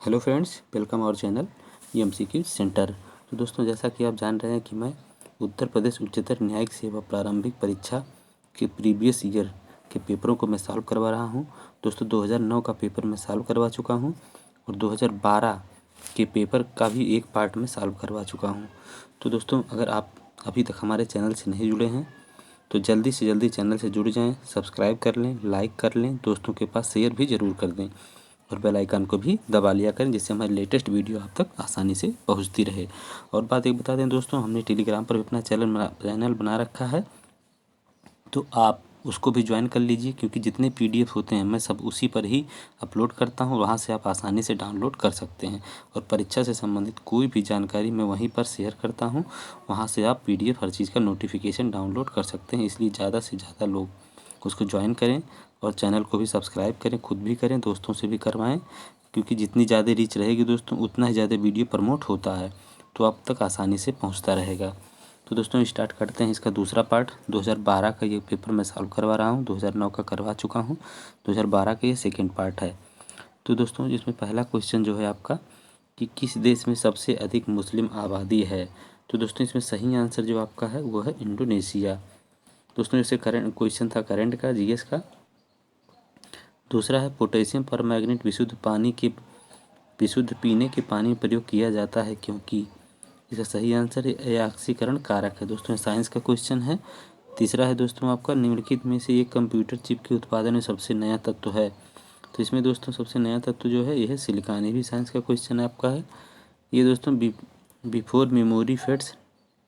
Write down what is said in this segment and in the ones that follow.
Hello friends, welcome our channel MCQ centre. तो दोस्तों, जैसा कि आप जान रहे हैं कि मैं उत्तर प्रदेश उच्चतर न्यायिक सेवा प्रारंभिक परीक्षा के प्रीवियस ईयर के पेपरों को मैं सॉल्व करवा रहा हूं। दोस्तों 2009 का पेपर मैं सॉल्व करवा चुका हूं और 2012 के पेपर का भी एक पार्ट में सॉल्व करवा चुका हूं। तो दोस्तों, अगर आप अभी तक हमारे चैनल से नहीं जुड़े हैं तो जल्दी से जल्दी चैनल से जुड़ जाएं, सब्सक्राइब कर लें, लाइक कर लें, दोस्तों के पास शेयर भी ज़रूर कर दें और बेल आइकन को भी दबा लिया करें, जिससे हमारी लेटेस्ट वीडियो आप तक आसानी से पहुंचती रहे। और बात एक बता दें दोस्तों, हमने टेलीग्राम पर भी अपना चैनल बना रखा है, तो आप उसको भी ज्वाइन कर लीजिए, क्योंकि जितने पीडीएफ होते हैं मैं सब उसी पर ही अपलोड करता हूं। वहां से आप आसानी से डाउनलोड कर सकते हैं और परीक्षा से संबंधित कोई भी जानकारी मैं वहीं पर शेयर करता हूं। वहां से आप पीडीएफ हर चीज़ का नोटिफिकेशन डाउनलोड कर सकते हैं। इसलिए ज़्यादा से ज़्यादा लोग उसको ज्वाइन करें और चैनल को भी सब्सक्राइब करें, खुद भी करें, दोस्तों से भी करवाएं, क्योंकि जितनी ज़्यादा रीच रहेगी दोस्तों उतना ही ज़्यादा वीडियो प्रमोट होता है, तो आप तक आसानी से पहुंचता रहेगा। तो दोस्तों स्टार्ट करते हैं इसका दूसरा पार्ट। 2012 का ये पेपर मैं सॉल्व करवा रहा हूँ, 2009 का करवा चुका हूँ, 2012 का ये सेकेंड पार्ट है। तो दोस्तों इसमें पहला क्वेश्चन जो है आपका कि किस देश में सबसे अधिक मुस्लिम आबादी है। तो दोस्तों इसमें सही आंसर जो आपका है वो है इंडोनेशिया। दोस्तों इससे करंट क्वेश्चन था, करंट का, जीएस का। दूसरा है पोटेशियम परमैंगनेट विशुद्ध पीने के पानी में प्रयोग किया जाता है क्योंकि। इसका सही आंसर है अयस्कीकरण कारक है। दोस्तों साइंस का क्वेश्चन है। तीसरा है दोस्तों आपका निम्नलिखित में से एक कंप्यूटर चिप के उत्पादन में सबसे नया तत्व है। तो इसमें दोस्तों सबसे नया तत्व जो है यह है सिलिकॉन। ये भी साइंस का क्वेश्चन आपका है। ये दोस्तों बिफोर मेमोरी फेड्स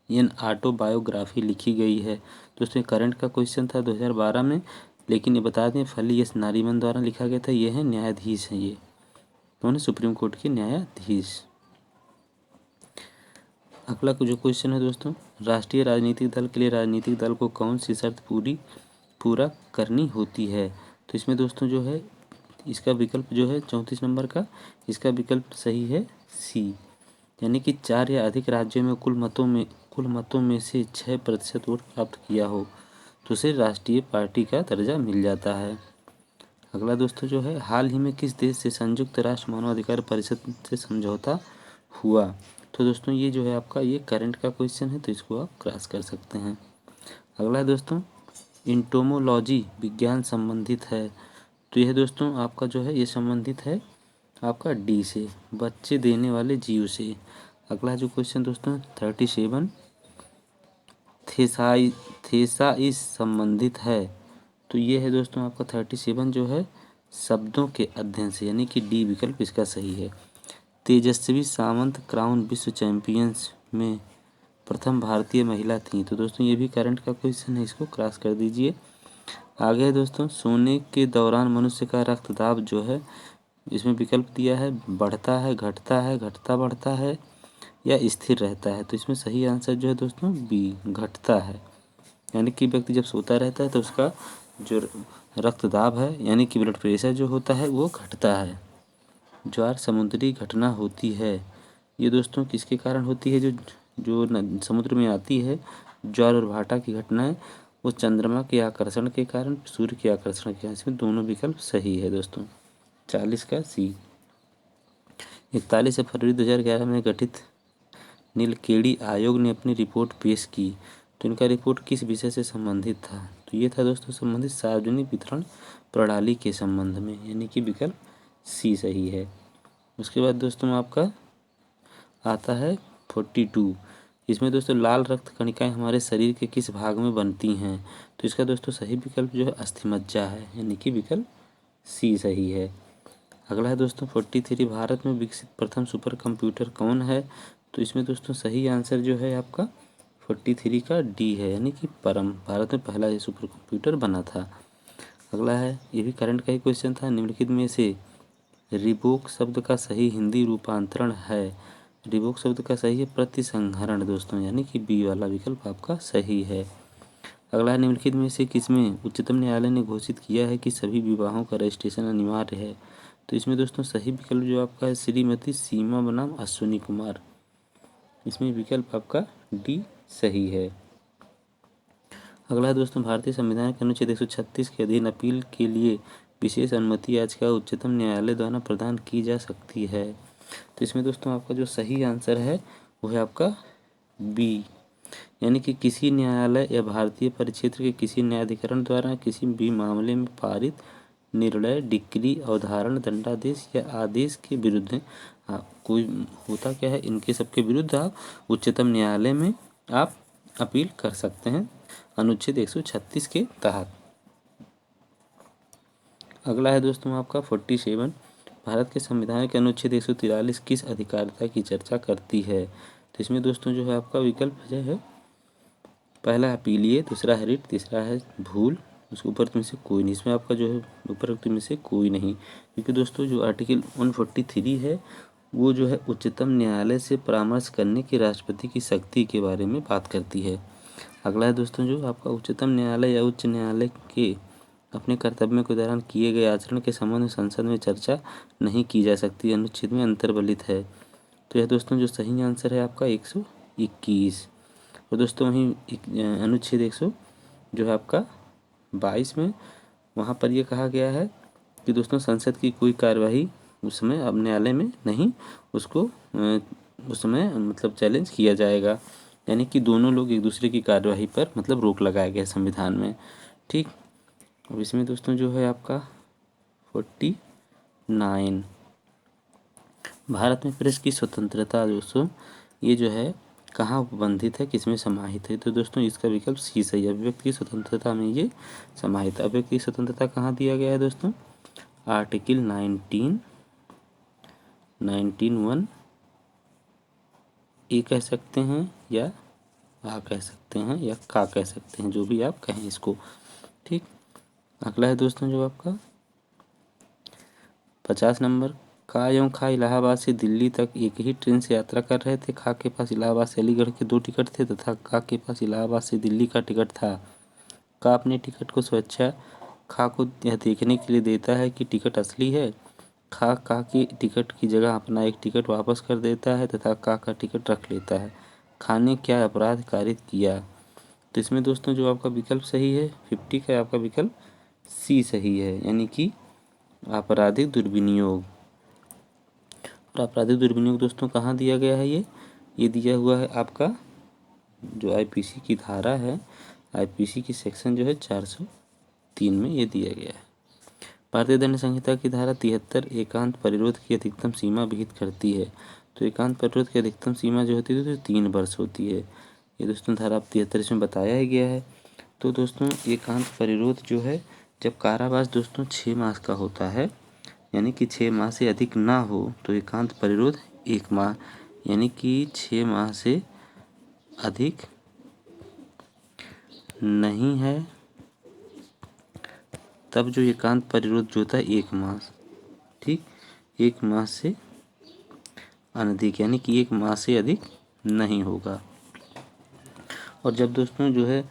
इन ऑटोबायोग्राफी लिखी गई है। दोस्तों करंट का क्वेश्चन था 2012 में, लेकिन ये बता दें फली एस नारीमन द्वारा लिखा गया था। ये है न्यायाधीश हैं, ये कौन है, सुप्रीम कोर्ट के न्यायाधीश। अगला जो क्वेश्चन है दोस्तों, राष्ट्रीय राजनीतिक दल के लिए राजनीतिक दल को कौन सी शर्त पूरा करनी होती है। तो इसमें दोस्तों जो है इसका विकल्प जो है 34 नंबर का, इसका विकल्प सही है सी, यानी कि 4 या अधिक राज्यों में कुल मतों में से 6% वोट प्राप्त किया हो तो उसे राष्ट्रीय पार्टी का दर्जा मिल जाता है। अगला दोस्तों जो है हाल ही में किस देश से संयुक्त राष्ट्र मानवाधिकार परिषद से समझौता हुआ। तो दोस्तों ये जो है आपका ये करंट का क्वेश्चन है, तो इसको आप क्रॉस कर सकते हैं। अगला है दोस्तों इंटोमोलॉजी विज्ञान संबंधित है। तो यह दोस्तों आपका जो है ये संबंधित है आपका डी से, बच्चे देने वाले जीव से। अगला जो क्वेश्चन दोस्तों 37 थेसाइस संबंधित है। तो ये है दोस्तों आपका 37 जो है शब्दों के अध्ययन से, यानी कि डी विकल्प इसका सही है। तेजस्वी सावंत क्राउन विश्व चैंपियंस में प्रथम भारतीय महिला थी। तो दोस्तों ये भी करंट का क्वेश्चन है, इसको क्रॉस कर दीजिए। आगे है दोस्तों सोने के दौरान मनुष्य का रक्तदाब जो है, इसमें विकल्प दिया है बढ़ता है, घटता है, घटता बढ़ता है या स्थिर रहता है। तो इसमें सही आंसर जो है दोस्तों बी, घटता है। यानी कि व्यक्ति जब सोता रहता है तो उसका जो रक्तदाब है यानी कि ब्लड प्रेशर जो होता है वो घटता है। ज्वार समुद्री घटना होती है। ये दोस्तों किसके कारण होती है, जो समुद्र में आती है ज्वार और भाटा की घटनाएं, वो चंद्रमा के आकर्षण के कारण, सूर्य के आकर्षण के कारण। इसमें दोनों विकल्प सही है दोस्तों, 40 का सी। 41 फरवरी 2011 में गठित नीलकेणी आयोग ने अपनी रिपोर्ट पेश की। तो इनका रिपोर्ट किस विषय से संबंधित था। तो ये था दोस्तों संबंधित सार्वजनिक वितरण प्रणाली के संबंध में, यानी कि विकल्प सी सही है। उसके बाद दोस्तों आपका आता है 42। इसमें दोस्तों लाल रक्त कणिकाएं हमारे शरीर के किस भाग में बनती हैं। तो इसका दोस्तों सही विकल्प जो है अस्थिमज्जा है, यानी कि विकल्प सी सही है। अगला है दोस्तों 43 भारत में विकसित प्रथम सुपर कंप्यूटर कौन है। तो इसमें दोस्तों सही आंसर जो है आपका 43 का डी है, यानी कि परम। भारत में पहला ये सुपर कंप्यूटर बना था। अगला है ये भी करंट का ही क्वेश्चन था, निम्नलिखित में से रिबोक शब्द का सही हिंदी रूपांतरण है। रिबोक शब्द का सही है प्रतिसंहरण दोस्तों, यानी कि बी वाला विकल्प आपका सही है। अगला है निम्नलिखित में से किसमें उच्चतम न्यायालय ने घोषित किया है कि सभी विवाहों का रजिस्ट्रेशन अनिवार्य है। तो इसमें दोस्तों सही विकल्प जो आपका है श्रीमती सीमा बनाम अश्विनी कुमार। इसमें विकल्प आपका डी सही है। अगला है दोस्तों भारतीय संविधान के अनुच्छेद 136 के अधीन अपील के लिए विशेष अनुमति याचिका उच्चतम न्यायालय द्वारा प्रदान की जा सकती है। तो इसमें दोस्तों आपका जो सही आंसर है वो है आपका बी, यानी कि किसी न्यायालय या भारतीय परिक्षेत्र के किसी न्यायाधिकरण द्वारा किसी भी मामले में पारित निर्णय, डिक्री, अवधारण, दंडादेश या आदेश के विरुद्ध कोई होता क्या है, इनके सबके विरुद्ध आप उच्चतम न्यायालय में आप अपील कर सकते हैं अनुच्छेद 136 के तहत। अगला है दोस्तों आपका 47, भारत के संविधान के अनुच्छेद 143 किस अधिकारिता की चर्चा करती है। तो इसमें दोस्तों जो है आपका विकल्प जो है, पहला अपीलीय, दूसरा है रिट, तीसरा है भूल, उसके ऊपर में से कोई नहीं। इसमें आपका जो है उपरोक्त में से कोई नहीं, क्योंकि दोस्तों जो आर्टिकल 143 है वो जो है उच्चतम न्यायालय से परामर्श करने की राष्ट्रपति की शक्ति के बारे में बात करती है। अगला है दोस्तों जो आपका उच्चतम न्यायालय या उच्च न्यायालय के अपने कर्तव्यों के दौरान किए गए आचरण के संबंध में संसद में चर्चा नहीं की जा सकती, अनुच्छेद में अंतर्बलित है। तो यह दोस्तों जो सही आंसर है आपका 121। और दोस्तों वहीं अनुच्छेद 100 जो है आपका 22 में वहाँ पर यह कहा गया है कि दोस्तों संसद की कोई कार्यवाही उस समय अब न्यायालय में नहीं उसको उस समय मतलब चैलेंज किया जाएगा, यानी कि दोनों लोग एक दूसरे की कार्यवाही पर मतलब रोक लगाया गया संविधान में। ठीक, अब इसमें दोस्तों जो है आपका 49, भारत में प्रेस की स्वतंत्रता दोस्तों ये जो है कहाँ उपबंधित है, किसमें समाहित है। तो दोस्तों इसका विकल्प सी सही है, अभिव्यक्ति की स्वतंत्रता में ये समाहित है। अभिव्यक्ति की स्वतंत्रता कहाँ दिया गया है दोस्तों, आर्टिकल 19(1) ए कह सकते हैं या आ कह सकते हैं या का कह सकते हैं, जो भी आप कहें इसको। ठीक, अगला है दोस्तों जो आपका 50 नंबर, का एवं खा इलाहाबाद से दिल्ली तक एक ही ट्रेन से यात्रा कर रहे थे। खा के पास इलाहाबाद से अलीगढ़ के 2 टिकट थे तथा का के पास इलाहाबाद से दिल्ली का टिकट था। का अपने टिकट को स्वेच्छा खा को यह देखने के लिए देता है कि टिकट असली है। खा की टिकट की जगह अपना एक टिकट वापस कर देता है तथा का टिकट रख लेता है। खा ने क्या अपराध कारित किया। तो इसमें दोस्तों जो आपका विकल्प सही है 50 का आपका विकल्प सी सही है, यानी कि आपराधिक दुर्विनियोग। और आपराधिक दुर्विनियोग दोस्तों कहाँ दिया गया है, ये दिया हुआ है आपका जो आईपीसी की धारा है, आईपीसी की सेक्शन जो है 403 में ये दिया गया है। भारतीय दंड संहिता की धारा 73 एकांत परिरोध की अधिकतम सीमा विहित करती है। तो एकांत परिरोध की अधिकतम सीमा जो होती है तो 3 वर्ष होती है। ये दोस्तों धारा 73 इसमें बताया ही गया है। तो दोस्तों एकांत परिरोध जो है जब कारावास दोस्तों 6 मास का होता है, यानी कि 6 माह से अधिक ना हो, तो एकांत परिरोध 1 माह, यानी कि 6 माह से अधिक नहीं है तब जो एकांत परिरोध जो होता है 1 मास। ठीक, 1 माह से अनधिक, यानी कि 1 माह से अधिक नहीं होगा। और जब दोस्तों जो है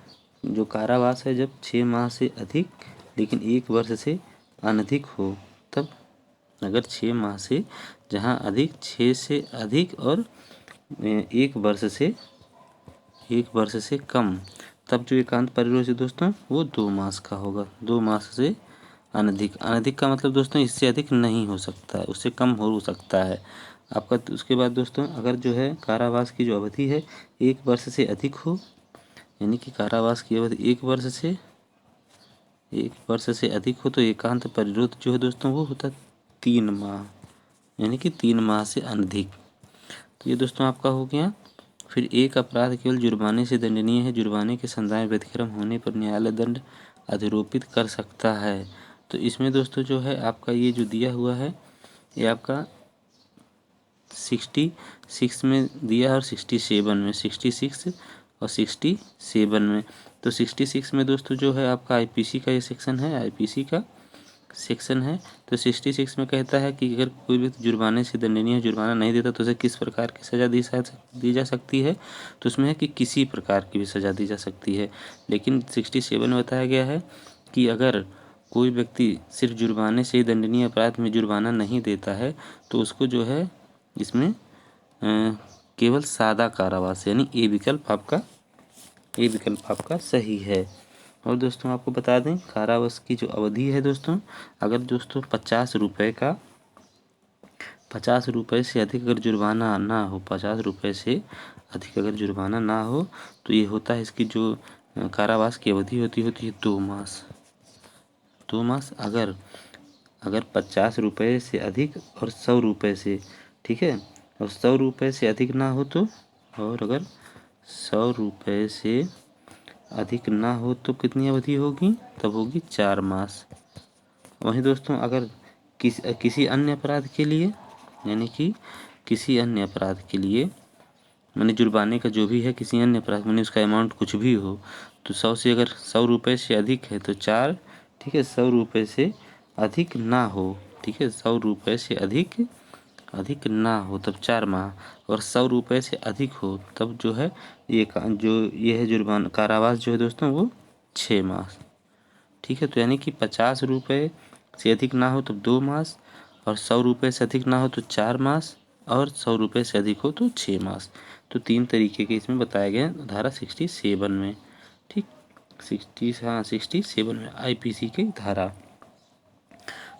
जो कारावास है जब 6 माह से अधिक लेकिन 1 वर्ष से अनधिक हो, तब अगर 6 माह से जहाँ अधिक 6 से अधिक और 1 वर्ष से कम, तब जो एकांत परिरोध है दोस्तों वो 2 मास का होगा। 2 मास से अनधिक, अनधिक का मतलब दोस्तों इससे अधिक नहीं हो सकता है, उससे कम हो सकता है आपका। उसके बाद दोस्तों अगर जो है कारावास की जो अवधि है 1 वर्ष से अधिक हो, यानी कि कारावास की अवधि 1 वर्ष से अधिक हो, तो एकांत परिरोध जो है दोस्तों वो होता है 3 माह, यानी कि 3 माह से अनधिक। तो ये दोस्तों आपका हो गया। फिर एक अपराध केवल जुर्माने से दंडनीय है, जुर्माने के संदाय व्यतिक्रम होने पर न्यायालय दंड अधिरोपित कर सकता है। तो इसमें दोस्तों जो है आपका ये जो दिया हुआ है ये आपका 66 में दिया है और 67 में, 66 और 67 में। तो 66 में दोस्तों जो है आपका आईपीसी का ये सेक्शन है, आईपीसी का सेक्शन है। तो 66 में कहता है कि अगर कोई व्यक्ति जुर्माने से दंडनीय है, जुर्माना नहीं देता तो उसे किस प्रकार की सज़ा दी जा सकती है। तो उसमें है कि किसी प्रकार की भी सज़ा दी जा सकती है। लेकिन 67 में बताया गया है कि अगर कोई व्यक्ति सिर्फ जुर्माने से ही दंडनीय अपराध में जुर्माना नहीं देता है तो उसको जो है इसमें केवल सादा कारावास, यानी ए विकल्प आपका सही है। और दोस्तों आपको बता दें कारावास की जो अवधि है दोस्तों, अगर दोस्तों 50 रुपये का ₹50 से अधिक अगर जुर्माना ना हो, ₹50 से अधिक अगर जुर्माना ना हो तो ये होता है, इसकी जो कारावास की अवधि होती है 2 मास। 2 मास अगर अगर ₹50 से अधिक और ₹100 से, ठीक है, और ₹100 से अधिक ना हो तो, और अगर ₹100 से अधिक ना हो तो कितनी अवधि होगी, तब होगी 4 मास। वहीं दोस्तों अगर किसी अन्य अपराध के लिए, यानी कि किसी अन्य अपराध के लिए मैंने जुर्माने का जो भी है, किसी अन्य अपराध मैंने उसका अमाउंट कुछ भी हो, तो 100 से अगर ₹100 से अधिक है तो 4, ठीक है, ₹100 से अधिक ना हो, ठीक है, ₹100 से अधिक ना हो तब 4 माह, और ₹100 से अधिक हो तब जो है ये है जुर्माना, कारावास जो है दोस्तों वो 6 मास। ठीक है, तो यानी कि ₹50 से अधिक ना हो तब 2 मास, और ₹100 से अधिक ना हो तो 4 मास, और ₹100 से अधिक हो तो 6 मास। तो 3 तरीके के इसमें बताए गए हैं धारा 67 में। ठीक, 67 में IPC की धारा।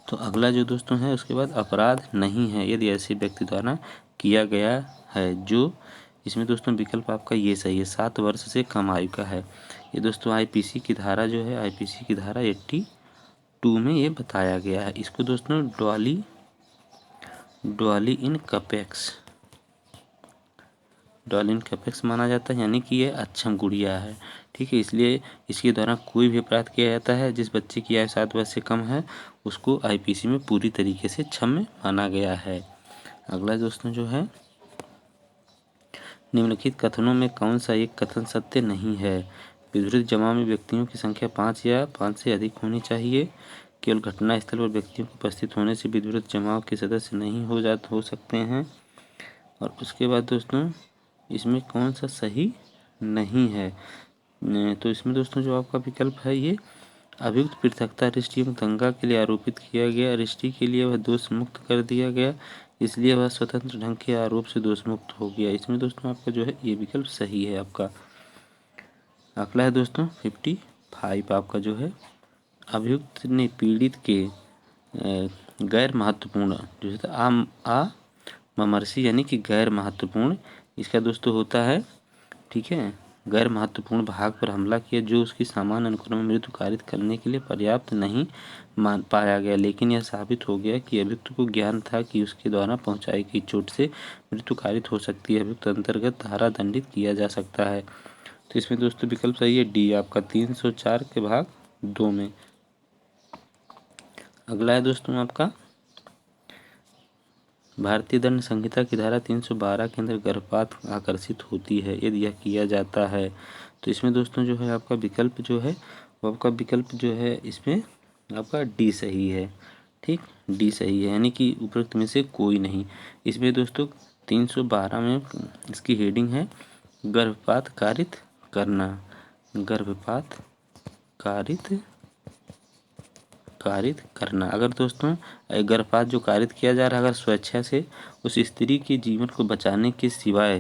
तो अगला जो दोस्तों है उसके बाद अपराध नहीं है यदि ऐसे व्यक्ति द्वारा किया गया है, जो इसमें दोस्तों विकल्प आपका ये सही है, 7 वर्ष से कम आयु का है। ये दोस्तों IPC की धारा जो है, IPC की धारा 82 में ये बताया गया है। इसको दोस्तों डॉली इन कैपेक्स माना जाता है, यानी कि ये अक्षम गुड़िया है। ठीक है, इसलिए इसके द्वारा कोई भी अपराध किया जाता है जिस बच्चे की आयु 7 वर्ष से कम है, उसको IPC में पूरी तरीके से क्षम्य माना गया है। अगला दोस्तों जो है, निम्नलिखित कथनों में कौन सा एक कथन सत्य नहीं है। विधिवत जमा में व्यक्तियों की संख्या 5 या 5 से अधिक होनी चाहिए। केवल घटना स्थल पर व्यक्तियों के उपस्थित होने से विधिवत जमाव के सदस्य नहीं हो सकते हैं। और उसके बाद दोस्तों इसमें कौन सा सही नहीं है, तो इसमें दोस्तों जो आपका विकल्प है ये, अभियुक्त पृथकता अरेस्टी एवं दंगा के लिए आरोपित किया गया, अरेस्टी के लिए वह दोष मुक्त कर दिया गया, इसलिए वह स्वतंत्र ढंग के आरोप से दोष मुक्त हो गया। इसमें दोस्तों आपका जो है ये विकल्प सही है आपका। अगला है दोस्तों 55 आपका जो है, अभियुक्त ने पीड़ित के गैर महत्वपूर्ण जो है ममर्सी यानी कि गैर महत्वपूर्ण, इसका दोस्तों होता है, ठीक है, गैर महत्वपूर्ण भाग पर हमला किया जो उसकी सामान्य अनुक्रम में मृत्यु कारित करने के लिए पर्याप्त नहीं मान पाया गया, लेकिन यह साबित हो गया कि अभियुक्त को ज्ञान था कि उसके द्वारा पहुंचाई गई चोट से मृत्यु कारित हो सकती है, अभियुक्त अंतर्गत धारा दंडित किया जा सकता है। तो इसमें दोस्तों विकल्प सही है डी आपका 304 के भाग 2 में। अगला है दोस्तों आपका, भारतीय दंड संहिता की धारा 312 के अंदर गर्भपात आकर्षित होती है यदि यह किया जाता है। तो इसमें दोस्तों जो है आपका विकल्प जो है वो आपका विकल्प जो है इसमें आपका डी सही है। ठीक, डी सही है, यानी कि उपरोक्त में से कोई नहीं। इसमें दोस्तों 312 में इसकी हेडिंग है गर्भपात कारित करना, गर्भपात कारित करना। अगर दोस्तों गर्भपात जो कारित किया जा रहा है अगर स्वेच्छा से उस स्त्री के जीवन को बचाने के सिवाय,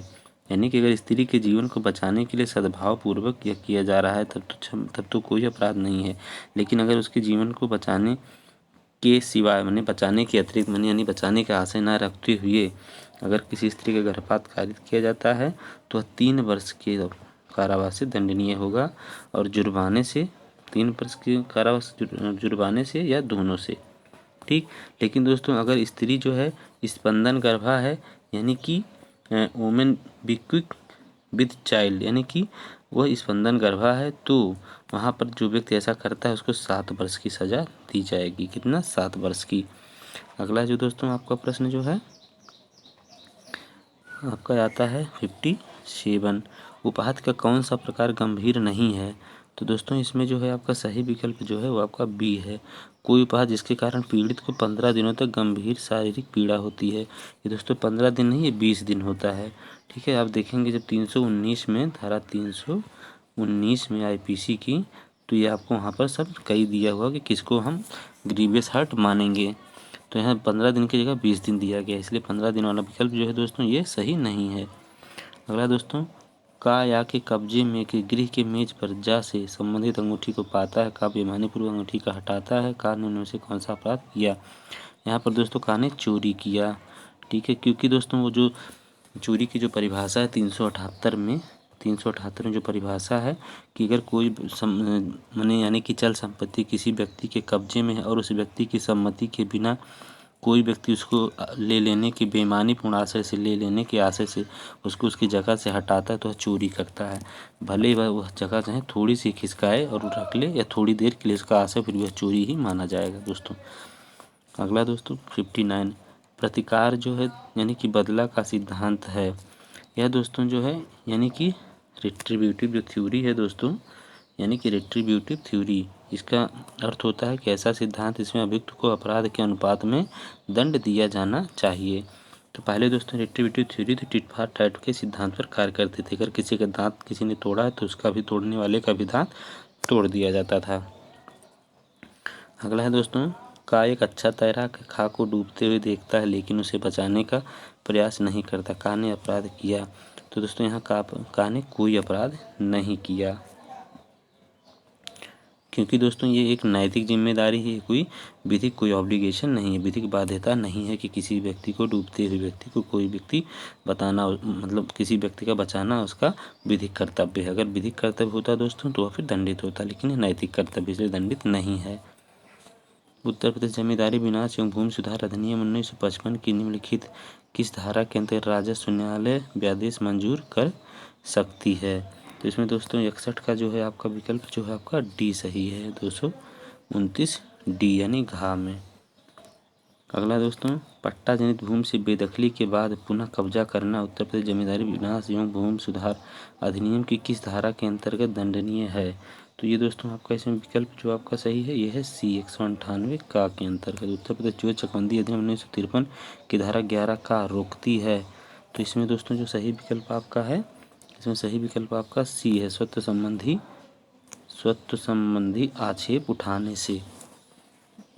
यानी कि अगर स्त्री के जीवन को बचाने के लिए सद्भाव पूर्वक यह किया जा रहा है तब तो कोई अपराध नहीं है। लेकिन अगर उसके जीवन को बचाने के सिवाय माने बचाने के अतिरिक्त माने यानी बचाने का आशय न रखते हुए अगर किसी स्त्री का गर्भपात कारित किया जाता है तो 3 वर्ष के कारावास से दंडनीय होगा, और जुर्माने से 3 वर्ष के कारावास जुर्माने से या दोनों से। ठीक, लेकिन दोस्तों अगर स्त्री जो है स्पंदन गर्भा है, यानी कि वुमेन बिक्विक विद चाइल्ड, यानी कि वह स्पंदन गर्भा है, तो वहाँ पर जो व्यक्ति ऐसा करता है उसको 7 वर्ष की सज़ा दी जाएगी। कितना, 7 वर्ष की। अगला जो दोस्तों आपका प्रश्न जो है आपका आता है 57, उपहात का कौन सा प्रकार गंभीर नहीं है। तो दोस्तों इसमें जो है आपका सही विकल्प जो है वो आपका बी है, कोई उपहास जिसके कारण पीड़ित को 15 दिनों तक गंभीर शारीरिक पीड़ा होती है। ये दोस्तों 15 दिन नहीं, ये 20 दिन होता है। ठीक है, आप देखेंगे जब 319 में धारा 319 में IPC की, तो ये आपको वहाँ पर सब कही दिया हुआ कि किसको हम ग्रीवियस हर्ट मानेंगे। तो यहाँ 15 दिन की जगह 20 दिन दिया गया, इसलिए 15 दिन वाला विकल्प जो है दोस्तों ये सही नहीं है। अगला दोस्तों, का या के कब्जे में के गृह के मेज पर जा से संबंधित अंगूठी को पाता है, का बेईमानीपूर्वक अंगूठी का हटाता है, का ने उनमें से कौन सा अपराध किया। यहाँ पर दोस्तों का ने चोरी किया। ठीक है, क्योंकि दोस्तों वो जो चोरी की जो परिभाषा है 378 में जो परिभाषा है कि अगर कोई माने यानी कि चल संपत्ति किसी व्यक्ति के कब्जे में है और उस व्यक्ति की सम्मति के बिना कोई व्यक्ति उसको ले लेने की बेईमानी पूर्ण आशय से ले लेने के आशय से उसको उसकी जगह से हटाता है तो वह चोरी करता है। भले ही वह जगह चाहे थोड़ी सी खिसकाए और रख ले या थोड़ी देर के लिए उसका आशय, फिर वह चोरी ही माना जाएगा दोस्तों। अगला दोस्तों 59 प्रतिकार जो है यानी कि बदला का सिद्धांत है। यह दोस्तों जो है यानी कि रिट्रीब्यूटिव जो थ्योरी है दोस्तों, यानी कि रिट्रीब्यूटिव थ्योरी, इसका अर्थ होता है कि ऐसा सिद्धांत इसमें अभियुक्त को अपराध के अनुपात में दंड दिया जाना चाहिए। तो पहले दोस्तों रिट्रीब्यूटिव थ्योरी तो टिट फॉर टैट के सिद्धांत पर कार्य करते थे। अगर किसी का दांत किसी ने तोड़ा है तो उसका भी तोड़ने वाले का भी दांत तोड़ दिया जाता था। अगला है दोस्तों, का एक अच्छा तैराक खां को डूबते हुए देखता है लेकिन उसे बचाने का प्रयास नहीं करता। का ने अपराध किया। तो दोस्तों यहाँ का ने कोई अपराध नहीं किया, क्योंकि दोस्तों ये एक नैतिक जिम्मेदारी है, कोई विधिक कोई ऑब्लिगेशन नहीं है, विधिक बाध्यता नहीं है कि किसी व्यक्ति को, डूबते हुए व्यक्ति को कोई व्यक्ति बताना, मतलब किसी व्यक्ति का बचाना उसका विधिक कर्तव्य है। अगर विधिक कर्तव्य होता दोस्तों तो वह फिर दंडित होता, लेकिन नैतिक कर्तव्य इसलिए दंडित नहीं है। उत्तर प्रदेश जमींदारी विनाश एवं भूमि सुधार अधिनियम 1955 की निम्नलिखित किस धारा के अंतर्गत राजस्व न्यायालय व्यादेश मंजूर कर सकती है। तो इसमें दोस्तों 61 का जो है आपका विकल्प जो है आपका डी सही है, 229 डी यानी घा में। अगला दोस्तों, पट्टा जनित भूमि से बेदखली के बाद पुनः कब्जा करना उत्तर प्रदेश जमींदारी विनाश एवं भूमि सुधार अधिनियम की किस धारा के अंतर्गत दंडनीय है। तो ये दोस्तों आपका इसमें विकल्प जो आपका सही है ये है सी 198 का के अंतर्गत। उत्तर प्रदेश जो चकबंदी अधिनियम 1953 की धारा 11 का रोकती है। तो इसमें दोस्तों जो सही विकल्प आपका है, इसमें सही विकल्प आपका सी है, स्वत्व संबंधी आक्षेप उठाने से।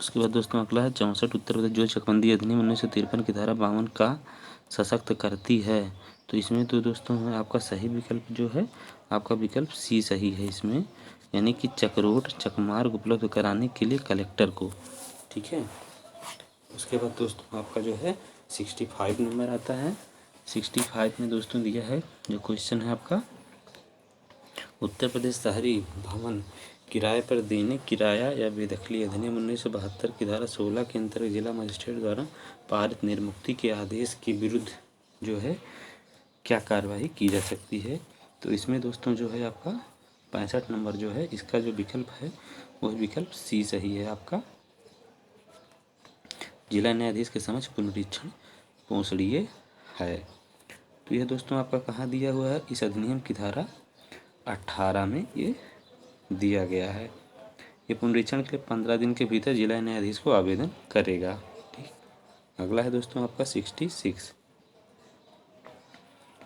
उसके बाद दोस्तों अगला है 64 उत्तर प्रदेश जो चकबंदी अधिनियम 1953 की धारा 52 का सशक्त करती है। तो इसमें तो दोस्तों आपका सही विकल्प जो है आपका विकल्प सी सही है इसमें, यानी कि चकरोट चकमार्ग उपलब्ध कराने के लिए कलेक्टर को। ठीक है, उसके बाद दोस्तों आपका जो है 65 नंबर आता है। 65 में दोस्तों दिया है जो क्वेश्चन है आपका, उत्तर प्रदेश शहरी भवन किराए पर देने किराया या बेदखली अधिनियम 1972 की धारा 16 के अंतर्गत जिला मजिस्ट्रेट द्वारा पारित निर्मुक्ति के आदेश के विरुद्ध जो है क्या कार्रवाई की जा सकती है। तो इसमें दोस्तों जो है आपका 65 नंबर जो है इसका जो विकल्प है वह विकल्प सी सही है आपका, जिला न्यायाधीश के समक्ष पुनरीक्षण पहुँचड़िए है। तो यह दोस्तों आपका कहाँ दिया हुआ है, इस अधिनियम की धारा 18 में ये दिया गया है। ये पुनरीक्षण के 15 दिन के भीतर जिला न्यायाधीश को आवेदन करेगा। ठीक, अगला है दोस्तों आपका 66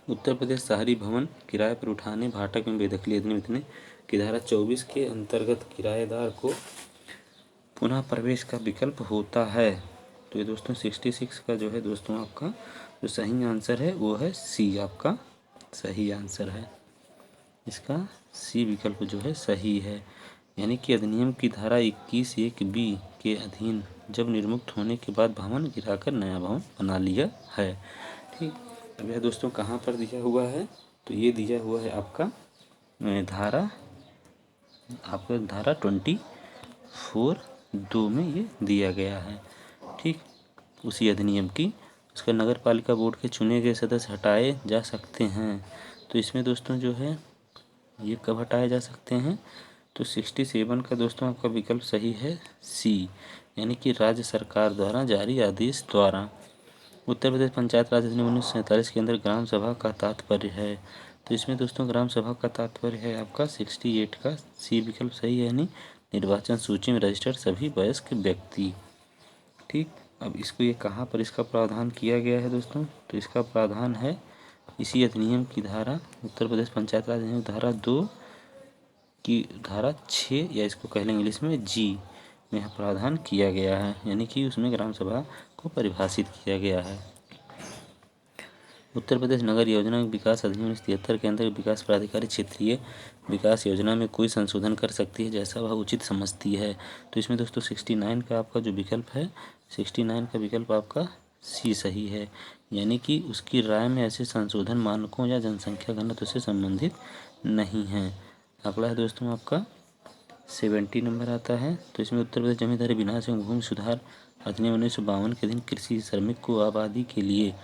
उत्तर प्रदेश शहरी भवन किराए पर उठाने भाटक में बेदखली अधिनियम की धारा 24 के अंतर्गत किराएदार को पुनः प्रवेश का विकल्प होता है। तो ये दोस्तों 66 का जो है दोस्तों आपका जो सही आंसर है वो है सी, आपका सही आंसर है, इसका सी विकल्प जो है सही है। यानी कि अधिनियम की धारा 21(1)(b) के अधीन जब निर्मुक्त होने के बाद भवन गिराकर नया भवन बना लिया है। ठीक, अब यह दोस्तों कहाँ पर दिया हुआ है, तो ये दिया हुआ है आपका धारा 24(2) में ये दिया गया है। ठीक, उसी अधिनियम की। उसका नगर पालिका बोर्ड के चुने गए सदस्य हटाए जा सकते हैं। तो इसमें दोस्तों जो है ये कब हटाए जा सकते हैं, तो 67 का दोस्तों आपका विकल्प सही है सी, यानी कि राज्य सरकार द्वारा जारी आदेश द्वारा। उत्तर प्रदेश पंचायत राज अधिनियम 1947 के अंदर ग्राम सभा का तात्पर्य है। तो इसमें दोस्तों ग्राम सभा का तात्पर्य है आपका 68 का सी विकल्प सही है, यानी निर्वाचन सूची में रजिस्टर्ड सभी वयस्क व्यक्ति। ठीक, अब इसको ये कहाँ पर इसका प्रावधान किया गया है दोस्तों, तो इसका प्रावधान है इसी अधिनियम की धारा उत्तर प्रदेश पंचायत राज अधिनियम धारा 2 की धारा 6 या इसको कह लेंगे इंग्लिश में जी में प्रावधान किया गया है, यानी कि उसमें ग्राम सभा को परिभाषित किया गया है। उत्तर प्रदेश नगर योजना विकास अधिनियम 1973 के अंतर्गत विकास प्राधिकारी क्षेत्रीय विकास योजना में कोई संशोधन कर सकती है जैसा वह उचित समझती है। तो इसमें दोस्तों 69 का आपका जो विकल्प है, 69 का विकल्प आपका सी सही है, यानी कि उसकी राय में ऐसे संशोधन मानकों या जनसंख्या घनत्व से संबंधित नहीं है। अगला है दोस्तों आपका 70 नंबर आता है। तो इसमें उत्तर प्रदेश जमींदारी विनाश एवं भूमि सुधार अधिनियम 1952 के दिन कृषि श्रमिक को आबादी के लिए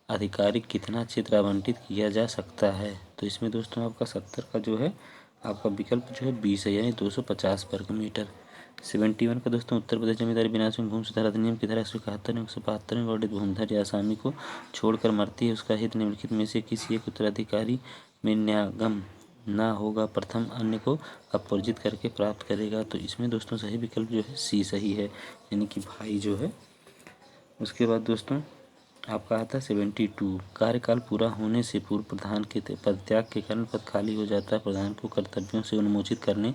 आधिकारिक कितना क्षेत्र आवंटित किया जा सकता है। तो इसमें दोस्तों आपका 70 का जो है आपका विकल्प जो है 20 है, यानी 250 वर्ग मीटर। 71 का दोस्तों उत्तर प्रदेश जमींदारी विनाश एवं भूमि सुधार अधिनियम की धारा 171 एवं 172 में वर्णित भूमिधर या आसामी को छोड़कर मरती है उसका हित निम्नलिखित में से किसी एक उत्तराधिकारी में न्यागम ना होगा, प्रथम अन्य को अपवर्जित करके प्राप्त करेगा। तो इसमें दोस्तों सही विकल्प जो है सी सही है, यानी कि भाई जो है। उसके बाद दोस्तों आपका आता है 72, कार्यकाल पूरा होने से पूर्व प्रधान के पदत्याग के कारण पद खाली हो जाता है, प्रधान को कर्तव्यों से उन्मोचित करने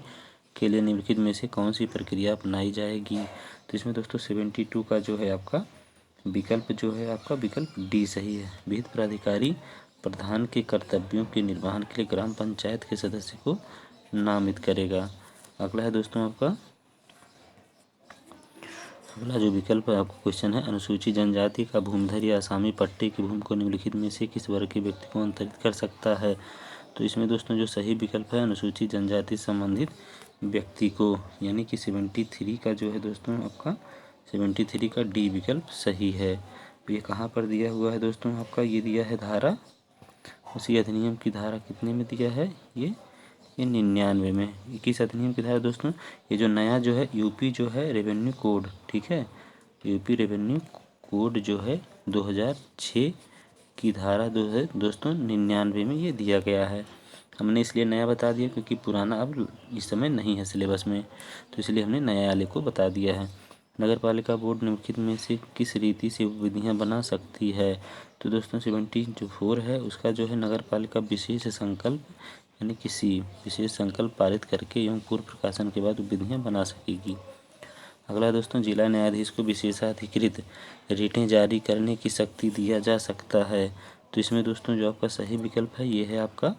के लिए निम्नलिखित में से कौन सी प्रक्रिया अपनाई जाएगी। तो इसमें दोस्तों 72 का जो है आपका विकल्प जो है आपका विकल्प डी सही है। विहित प्राधिकारी प्रधान के कर्तव्यों के निर्वहन के लिए ग्राम पंचायत के सदस्य को नामित करेगा। अगला है दोस्तों आपका अगला जो विकल्प है आपका क्वेश्चन है, अनुसूचित जनजाति का भूमिधर या आसामी पट्टे की भूमि को निम्नलिखित में से किस वर्ग के व्यक्ति को अंतरित कर सकता है। तो इसमें दोस्तों जो सही विकल्प है अनुसूचित जनजाति संबंधित व्यक्ति को, यानी कि 73 का जो है दोस्तों आपका 73 का डी विकल्प सही है। तो ये कहाँ पर दिया हुआ है दोस्तों आपका, ये दिया है धारा, उसी अधिनियम की धारा कितने में दिया है ये 99 में। 21 अधिनियम की धारा दोस्तों, ये जो नया जो है यूपी जो है रेवेन्यू कोड, ठीक है, यूपी रेवेन्यू कोड जो है 2006 की धारा जो है दोस्तों 99 में ये दिया गया है। हमने इसलिए नया बता दिया क्योंकि पुराना अब इस समय नहीं है सिलेबस में, तो इसलिए हमने नया वाले को बता दिया है। नगर पालिका बोर्ड निम्नलिखित में से किस रीति से विधियाँ बना सकती है। तो दोस्तों 74 है उसका जो है नगर पालिका विशेष संकल्प, यानी किसी विशेष संकल्प पारित करके एवं पूर्व प्रकाशन के बाद विधियाँ बना सकेगी। अगला दोस्तों जिला न्यायाधीश को विशेषाधिकृत रिटें जारी करने की शक्ति दिया जा सकता है। तो इसमें दोस्तों जो आपका सही विकल्प है ये है आपका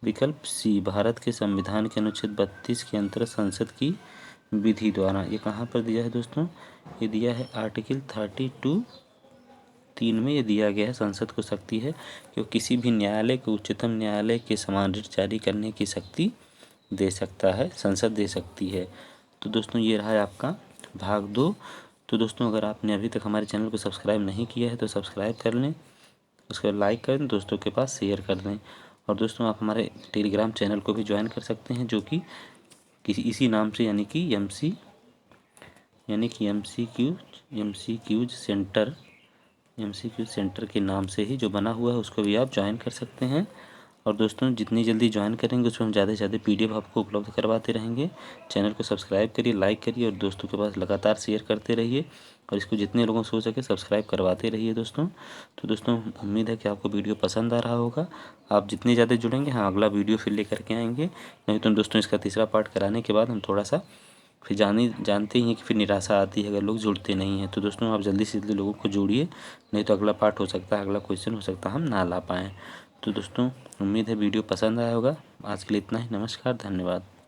विकल्प सी, भारत के संविधान के अनुच्छेद 32 के अंतर्गत संसद की विधि द्वारा। ये कहाँ पर दिया है दोस्तों, ये दिया है आर्टिकल 32(3) में ये दिया गया है, संसद को शक्ति है कि वो किसी भी न्यायालय को उच्चतम न्यायालय के समान रिट जारी करने की शक्ति दे सकता है, संसद दे सकती है। तो दोस्तों ये रहा है आपका भाग 2। तो दोस्तों अगर आपने अभी तक हमारे चैनल को सब्सक्राइब नहीं किया है तो सब्सक्राइब कर लें, उसको लाइक कर दें, दोस्तों के पास शेयर कर दें। और दोस्तों आप हमारे टेलीग्राम चैनल को भी ज्वाइन कर सकते हैं जो कि इसी नाम से, यानी कि MCQ सेंटर के नाम से ही जो बना हुआ है उसको भी आप ज्वाइन कर सकते हैं। और दोस्तों जितनी जल्दी ज्वाइन करेंगे उसमें हम ज़्यादा से ज़्यादा PDF आपको उपलब्ध करवाते रहेंगे। चैनल को सब्सक्राइब करिए, लाइक करिए और दोस्तों के पास लगातार शेयर करते रहिए और इसको जितने लोगों से हो सके सब्सक्राइब करवाते रहिए दोस्तों। तो दोस्तों उम्मीद है कि आपको वीडियो पसंद आ रहा होगा। आप जितने ज़्यादा जुड़ेंगे हाँ अगला वीडियो फिर लेकर के आएंगे, नहीं तो दोस्तों इसका तीसरा पार्ट कराने के बाद हम थोड़ा सा फिर जानते ही हैं कि फिर निराशा आती है अगर लोग जुड़ते नहीं हैं। तो दोस्तों आप जल्दी से जल्दी लोगों को जोड़िए, नहीं तो अगला पार्ट हो सकता है, अगला क्वेश्चन हो सकता है हम ना ला पाएँ। तो दोस्तों उम्मीद है वीडियो पसंद आया होगा। आज के लिए इतना ही, नमस्कार, धन्यवाद।